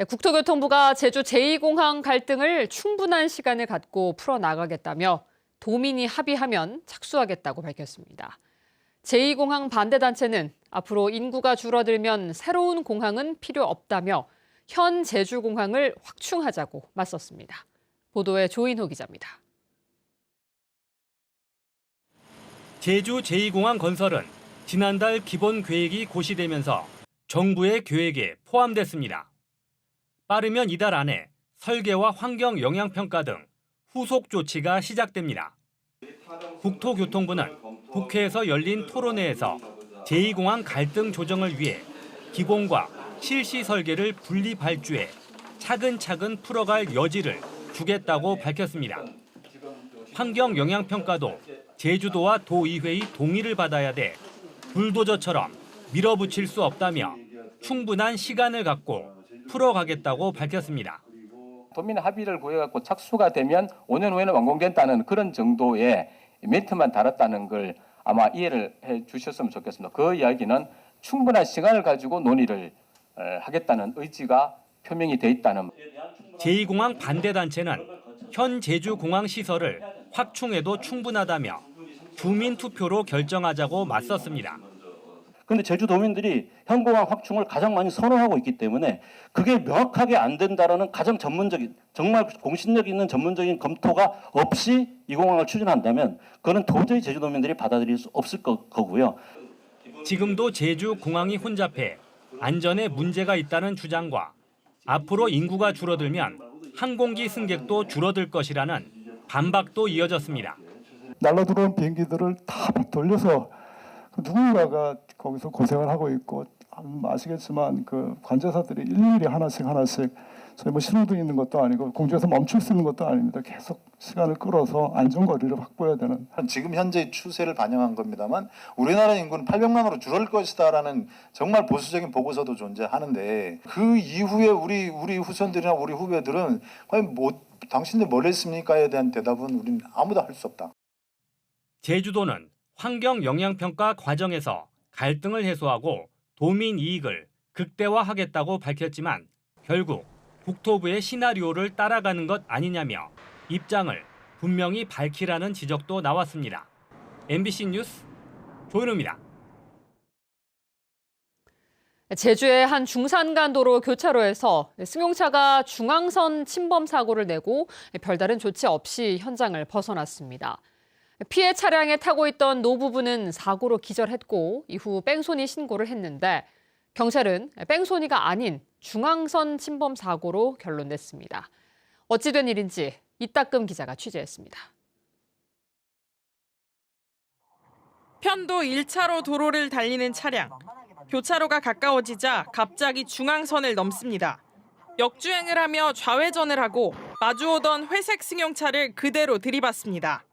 국토교통부가 제주 제2공항 갈등을 충분한 시간을 갖고 풀어나가겠다며 도민이 합의하면 착수하겠다고 밝혔습니다. 제2공항 반대단체는 앞으로 인구가 줄어들면 새로운 공항은 필요 없다며 현 제주공항을 확충하자고 맞섰습니다. 보도에 조인호 기자입니다. 제주 제2공항 건설은 지난달 기본 계획이 고시되면서 정부의 계획에 포함됐습니다. 빠르면 이달 안에 설계와 환경 영향평가 등 후속 조치가 시작됩니다. 국토교통부는 국회에서 열린 토론회에서 제2공항 갈등 조정을 위해 기본과 실시 설계를 분리 발주해 차근차근 풀어갈 여지를 주겠다고 밝혔습니다. 환경 영향평가도 제주도와 도의회의 동의를 받아야 돼 불도저처럼 밀어붙일 수 없다며 충분한 시간을 갖고 풀어가겠다고 밝혔습니다. 도민 합의를 구해갖고 착수가 되면 5년 후에는 완공된다는 그런 정도의 멘트만 달았다는 걸 아마 이해를 해 주셨으면 좋겠습니다. 그 이야기는 충분한 시간을 가지고 논의를 하겠다는 의지가 표명이 돼 있다는. 제2공항 반대단체는 현 제주공항 시설을 확충해도 충분하다며 주민 투표로 결정하자고 맞섰습니다. 그런데 제주도민들이 현 공항 확충을 가장 많이 선호하고 있기 때문에 그게 명확하게 안 된다라는 가장 전문적인, 정말 공신력 있는 전문적인 검토가 없이 이 공항을 추진한다면 그거는 도저히 제주도민들이 받아들일 수 없을 거고요. 지금도 제주공항이 혼잡해 안전에 문제가 있다는 주장과 앞으로 인구가 줄어들면 항공기 승객도 줄어들 것이라는 반박도 이어졌습니다. 날라 들어온 비행기들을 다 돌려서 누군가가 거기서 고생을 하고 있고 아시겠지만 그 관제사들이 일일이 하나씩 저희 뭐 신호등 있는 것도 아니고 공중에서 멈출 수 있는 것도 아닙니다. 계속 시간을 끌어서 안전거리를 확보해야 되는. 지금 현재 추세를 반영한 겁니다만 우리나라 인구는 800만으로 줄을 것이다라는 정말 보수적인 보고서도 존재하는데 그 이후에 우리 후손들이나 우리 후배들은 과연 당신들 뭘 했습니까에 대한 대답은 우리는 아무도 할 수 없다. 제주도는 환경 영향평가 과정에서 갈등을 해소하고 도민 이익을 극대화하겠다고 밝혔지만 결국 국토부의 시나리오를 따라가는 것 아니냐며 입장을 분명히 밝히라는 지적도 나왔습니다. MBC 뉴스 조인호입니다. 제주의 한 중산간 도로 교차로에서 승용차가 중앙선 침범 사고를 내고 별다른 조치 없이 현장을 벗어났습니다. 피해 차량에 타고 있던 노부부는 사고로 기절했고 이후 뺑소니 신고를 했는데 경찰은 뺑소니가 아닌 중앙선 침범 사고로 결론냈습니다. 어찌된 일인지 이따금 기자가 취재했습니다. 편도 1차로 도로를 달리는 차량. 교차로가 가까워지자 갑자기 중앙선을 넘습니다. 역주행을 하며 좌회전을 하고 마주오던 회색 승용차를 그대로 들이받습니다.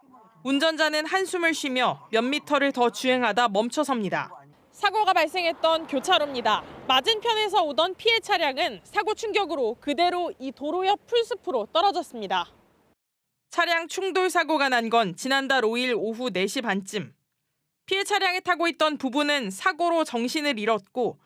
운전자는 한숨을 쉬며 몇 미터를 더 주행하다 멈춰섭니다. 사고가 발생했던 교차로입니다. 맞은편에서 오던 피해 차량은 사고 충격으로 그대로 이 도로 옆 풀숲으로 떨어졌습니다. 차량 충돌 사고가 난 건 지난달 5일 오후 4시 반쯤. 피해 차량에 타고 있던 부부는 사고로 정신을 잃었고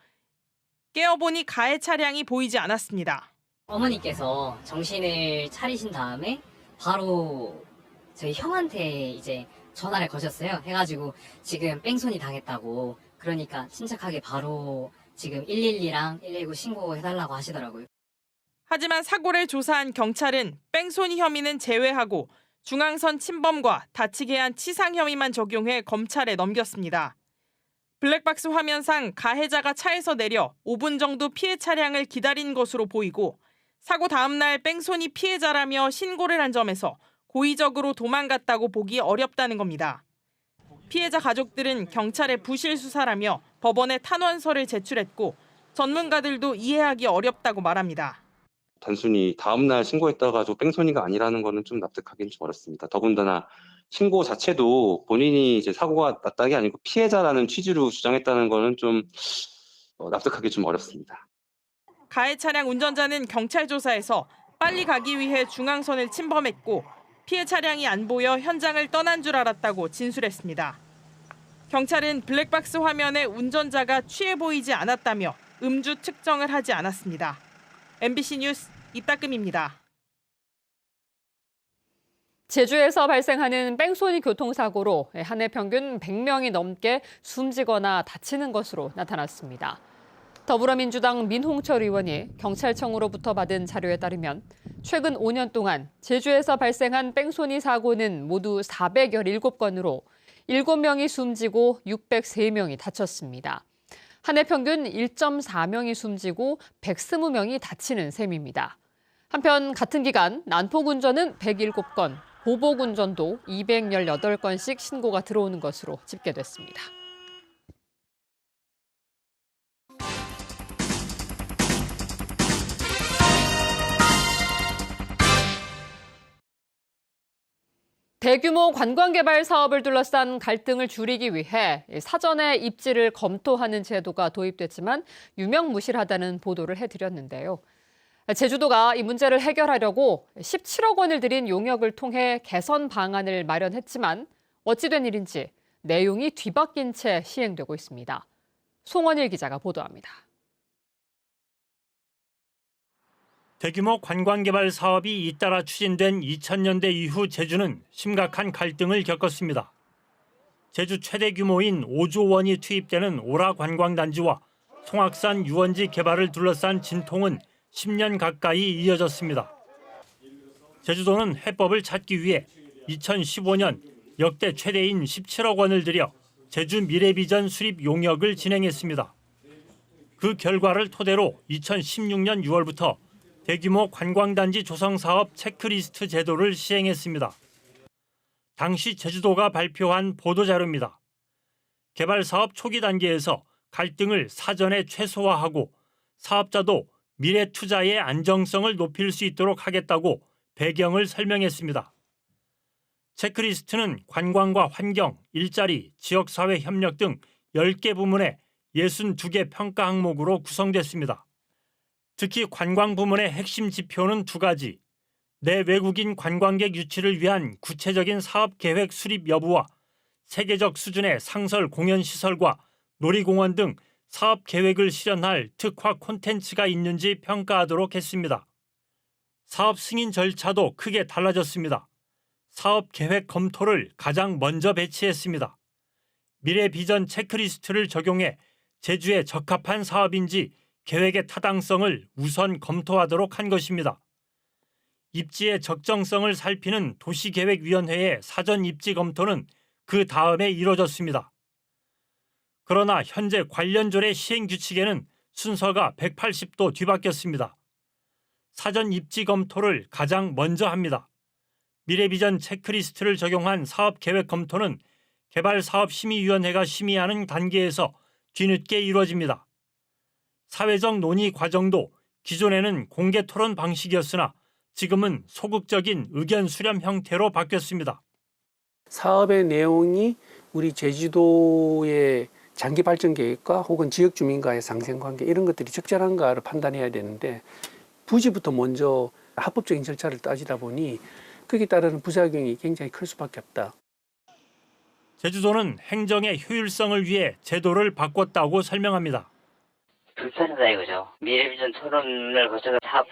깨어보니 가해 차량이 보이지 않았습니다. 어머니께서 정신을 차리신 다음에 바로 저희 형한테 이제 전화를 거셨어요. 해가지고 지금 뺑소니 당했다고. 그러니까 침착하게 바로 지금 112랑 119 신고해달라고 하시더라고요. 하지만 사고를 조사한 경찰은 뺑소니 혐의는 제외하고 중앙선 침범과 다치게 한 치상 혐의만 적용해 검찰에 넘겼습니다. 블랙박스 화면상 가해자가 차에서 내려 5분 정도 피해 차량을 기다린 것으로 보이고 사고 다음 날 뺑소니 피해자라며 신고를 한 점에서 고의적으로 도망갔다고 보기 어렵다는 겁니다. 피해자 가족들은 경찰의 부실 수사라며 법원에 탄원서를 제출했고 전문가들도 이해하기 어렵다고 말합니다. 단순히 다음 날 신고했다가 뺑소니가 아니라는 거는 좀 납득하기는 좀 어렵습니다. 더군다나 신고 자체도 본인이 이제 사고가 났다는 게 아니고 피해자라는 취지로 주장했다는 거는 좀 납득하기 좀 어렵습니다. 가해 차량 운전자는 경찰 조사에서 빨리 가기 위해 중앙선을 침범했고 피해 차량이 안 보여 현장을 떠난 줄 알았다고 진술했습니다. 경찰은 블랙박스 화면에 운전자가 취해 보이지 않았다며 음주 측정을 하지 않았습니다. MBC 뉴스 이따금입니다. 제주에서 발생하는 뺑소니 교통사고로 한 해 평균 100명이 넘게 숨지거나 다치는 것으로 나타났습니다. 더불어민주당 민홍철 의원이 경찰청으로부터 받은 자료에 따르면 최근 5년 동안 제주에서 발생한 뺑소니 사고는 모두 417건으로 7명이 숨지고 603명이 다쳤습니다. 한 해 평균 1.4명이 숨지고 120명이 다치는 셈입니다. 한편 같은 기간 난폭운전은 107건, 보복운전도 218건씩 신고가 들어오는 것으로 집계됐습니다. 대규모 관광개발 사업을 둘러싼 갈등을 줄이기 위해 사전에 입지를 검토하는 제도가 도입됐지만 유명무실하다는 보도를 해드렸는데요. 제주도가 이 문제를 해결하려고 17억 원을 들인 용역을 통해 개선 방안을 마련했지만 어찌된 일인지 내용이 뒤바뀐 채 시행되고 있습니다. 송원일 기자가 보도합니다. 대규모 관광개발 사업이 잇따라 추진된 2000년대 이후 제주는 심각한 갈등을 겪었습니다. 제주 최대 규모인 5조 원이 투입되는 오라 관광단지와 송악산 유원지 개발을 둘러싼 진통은 10년 가까이 이어졌습니다. 제주도는 해법을 찾기 위해 2015년 역대 최대인 17억 원을 들여 제주 미래비전 수립 용역을 진행했습니다. 그 결과를 토대로 2016년 6월부터 대규모 관광단지 조성사업 체크리스트 제도를 시행했습니다. 당시 제주도가 발표한 보도자료입니다. 개발사업 초기 단계에서 갈등을 사전에 최소화하고 사업자도 미래 투자의 안정성을 높일 수 있도록 하겠다고 배경을 설명했습니다. 체크리스트는 관광과 환경, 일자리, 지역사회 협력 등 10개 부문의 62개 평가 항목으로 구성됐습니다. 특히 관광 부문의 핵심 지표는 2가지, 내 외국인 관광객 유치를 위한 구체적인 사업 계획 수립 여부와 세계적 수준의 상설 공연시설과 놀이공원 등 사업 계획을 실현할 특화 콘텐츠가 있는지 평가하도록 했습니다. 사업 승인 절차도 크게 달라졌습니다. 사업 계획 검토를 가장 먼저 배치했습니다. 미래 비전 체크리스트를 적용해 제주에 적합한 사업인지 계획의 타당성을 우선 검토하도록 한 것입니다. 입지의 적정성을 살피는 도시계획위원회의 사전 입지 검토는 그 다음에 이뤄졌습니다. 그러나 현재 관련 조례 시행 규칙에는 순서가 180도 뒤바뀌었습니다. 사전 입지 검토를 가장 먼저 합니다. 미래비전 체크리스트를 적용한 사업계획 검토는 개발사업심의위원회가 심의하는 단계에서 뒤늦게 이루어집니다. 사회적 논의 과정도 기존에는 공개 토론 방식이었으나 지금은 소극적인 의견 수렴 형태로 바뀌었습니다. 사업의 내용이 우리 제주도의 장기 발전 계획과 혹은 지역 주민과의 상생관계 이런 것들이 적절한가를 판단해야 되는데 부지부터 먼저 합법적인 절차를 따지다 보니 거기에 따르는 부작용이 굉장히 클 수밖에 없다. 제주도는 행정의 효율성을 위해 제도를 바꿨다고 설명합니다. 불편하다 이거죠. 미래비전 토론을 거쳐서 사업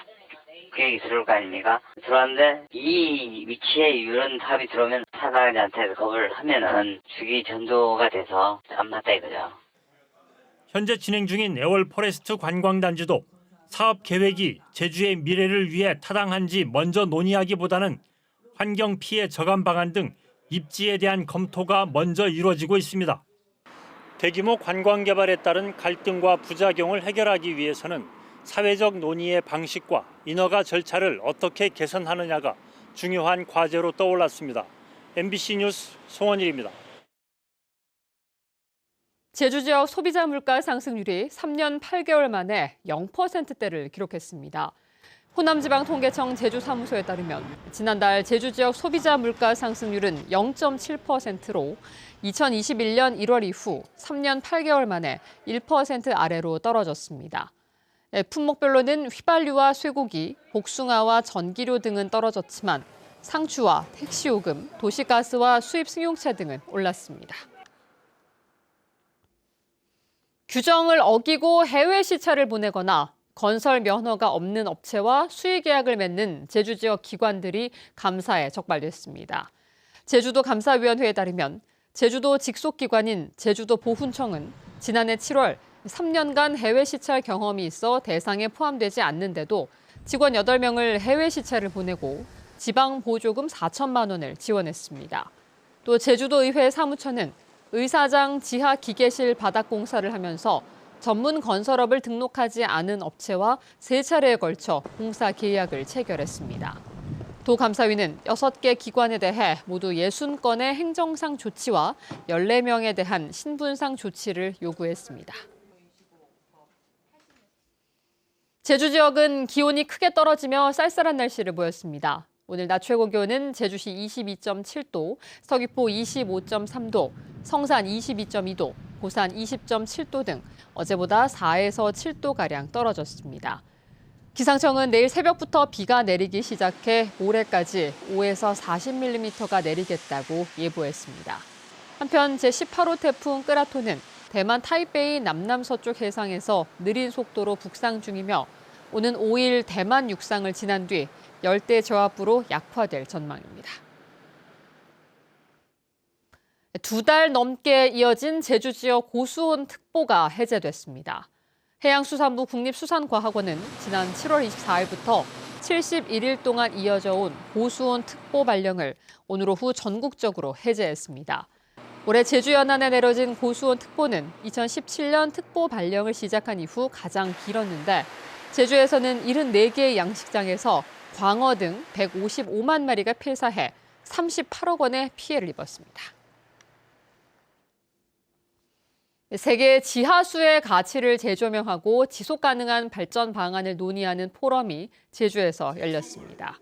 계획이 들어올 거 아닙니까? 들어왔는데 이 위치에 이런 사업이 들어오면 사장한테 겁을 하면은 주기 전도가 돼서 안 맞다 이거죠. 현재 진행 중인 애월 포레스트 관광단지도 사업 계획이 제주의 미래를 위해 타당한지 먼저 논의하기보다는 환경 피해 저감 방안 등 입지에 대한 검토가 먼저 이루어지고 있습니다. 대규모 관광 개발에 따른 갈등과 부작용을 해결하기 위해서는 사회적 논의의 방식과 인허가 절차를 어떻게 개선하느냐가 중요한 과제로 떠올랐습니다. MBC 뉴스 송원일입니다. 제주 지역 소비자 물가 상승률이 3년 8개월 만에 0%대를 기록했습니다. 호남지방통계청 제주사무소에 따르면 지난달 제주 지역 소비자 물가 상승률은 0.7%로 2021년 1월 이후 3년 8개월 만에 1% 아래로 떨어졌습니다. 품목별로는 휘발유와 쇠고기, 복숭아와 전기료 등은 떨어졌지만 상추와 택시요금, 도시가스와 수입 승용차 등은 올랐습니다. 규정을 어기고 해외 시차를 보내거나 건설 면허가 없는 업체와 수의 계약을 맺는 제주 지역 기관들이 감사에 적발됐습니다. 제주도 감사위원회에 따르면 제주도 직속 기관인 제주도 보훈청은 지난해 7월 3년간 해외 시찰 경험이 있어 대상에 포함되지 않는데도 직원 8명을 해외 시찰을 보내고 지방 보조금 4천만 원을 지원했습니다. 또 제주도의회 사무처는 의사장 지하 기계실 바닥 공사를 하면서 전문 건설업을 등록하지 않은 업체와 3차례에 걸쳐 공사 계약을 체결했습니다. 도감사위는 6개 기관에 대해 모두 60건의 행정상 조치와 14명에 대한 신분상 조치를 요구했습니다. 제주 지역은 기온이 크게 떨어지며 쌀쌀한 날씨를 보였습니다. 오늘 낮 최고 기온은 제주시 22.7도, 서귀포 25.3도, 성산 22.2도, 고산 20.7도 등 어제보다 4에서 7도가량 떨어졌습니다. 기상청은 내일 새벽부터 비가 내리기 시작해 모레까지 5에서 40mm가 내리겠다고 예보했습니다. 한편 제18호 태풍 끄라토는 대만 타이베이 남남서쪽 해상에서 느린 속도로 북상 중이며 오는 5일 대만 육상을 지난 뒤 열대 저압부로 약화될 전망입니다. 2달 넘게 이어진 제주 지역 고수온 특보가 해제됐습니다. 해양수산부 국립수산과학원은 지난 7월 24일부터 71일 동안 이어져 온 고수온 특보 발령을 오늘 오후 전국적으로 해제했습니다. 올해 제주 연안에 내려진 고수온 특보는 2017년 특보 발령을 시작한 이후 가장 길었는데 제주에서는 74개의 양식장에서 광어 등 155만 마리가 폐사해 38억 원의 피해를 입었습니다. 세계 지하수의 가치를 재조명하고 지속 가능한 발전 방안을 논의하는 포럼이 제주에서 열렸습니다.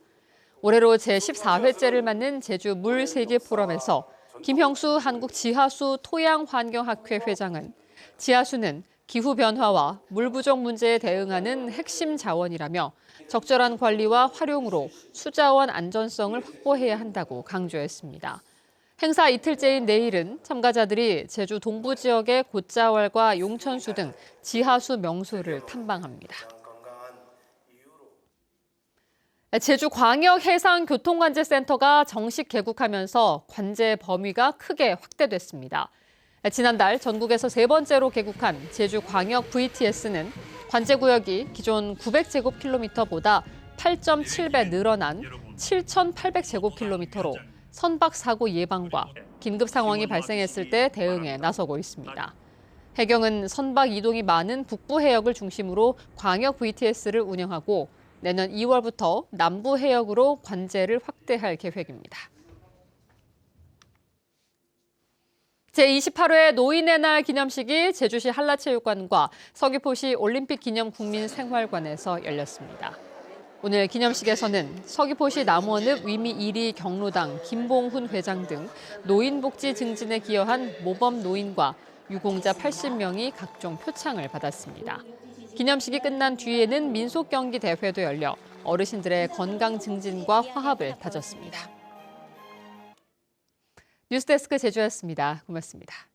올해로 제14회째를 맞는 제주 물세계 포럼에서 김형수 한국지하수 토양환경학회 회장은 지하수는 기후변화와 물 부족 문제에 대응하는 핵심 자원이라며 적절한 관리와 활용으로 수자원 안전성을 확보해야 한다고 강조했습니다. 행사 이틀째인 내일은 참가자들이 제주 동부 지역의 곶자월과 용천수 등 지하수 명소를 탐방합니다. 제주광역해상교통관제센터가 정식 개국하면서 관제 범위가 크게 확대됐습니다. 지난달 전국에서 3번째로 개국한 제주광역 VTS는 관제구역이 기존 900제곱킬로미터보다 8.7배 늘어난 7,800제곱킬로미터로 선박 사고 예방과 긴급 상황이 발생했을 때 대응에 나서고 있습니다. 해경은 선박 이동이 많은 북부 해역을 중심으로 광역 VTS를 운영하고 내년 2월부터 남부 해역으로 관제를 확대할 계획입니다. 제28회 노인의 날 기념식이 제주시 한라체육관과 서귀포시 올림픽 기념 국민생활관에서 열렸습니다. 오늘 기념식에서는 서귀포시 남원읍 위미 1위 경로당 김봉훈 회장 등 노인복지 증진에 기여한 모범 노인과 유공자 80명이 각종 표창을 받았습니다. 기념식이 끝난 뒤에는 민속경기 대회도 열려 어르신들의 건강 증진과 화합을 다졌습니다. 뉴스데스크 제주였습니다. 고맙습니다.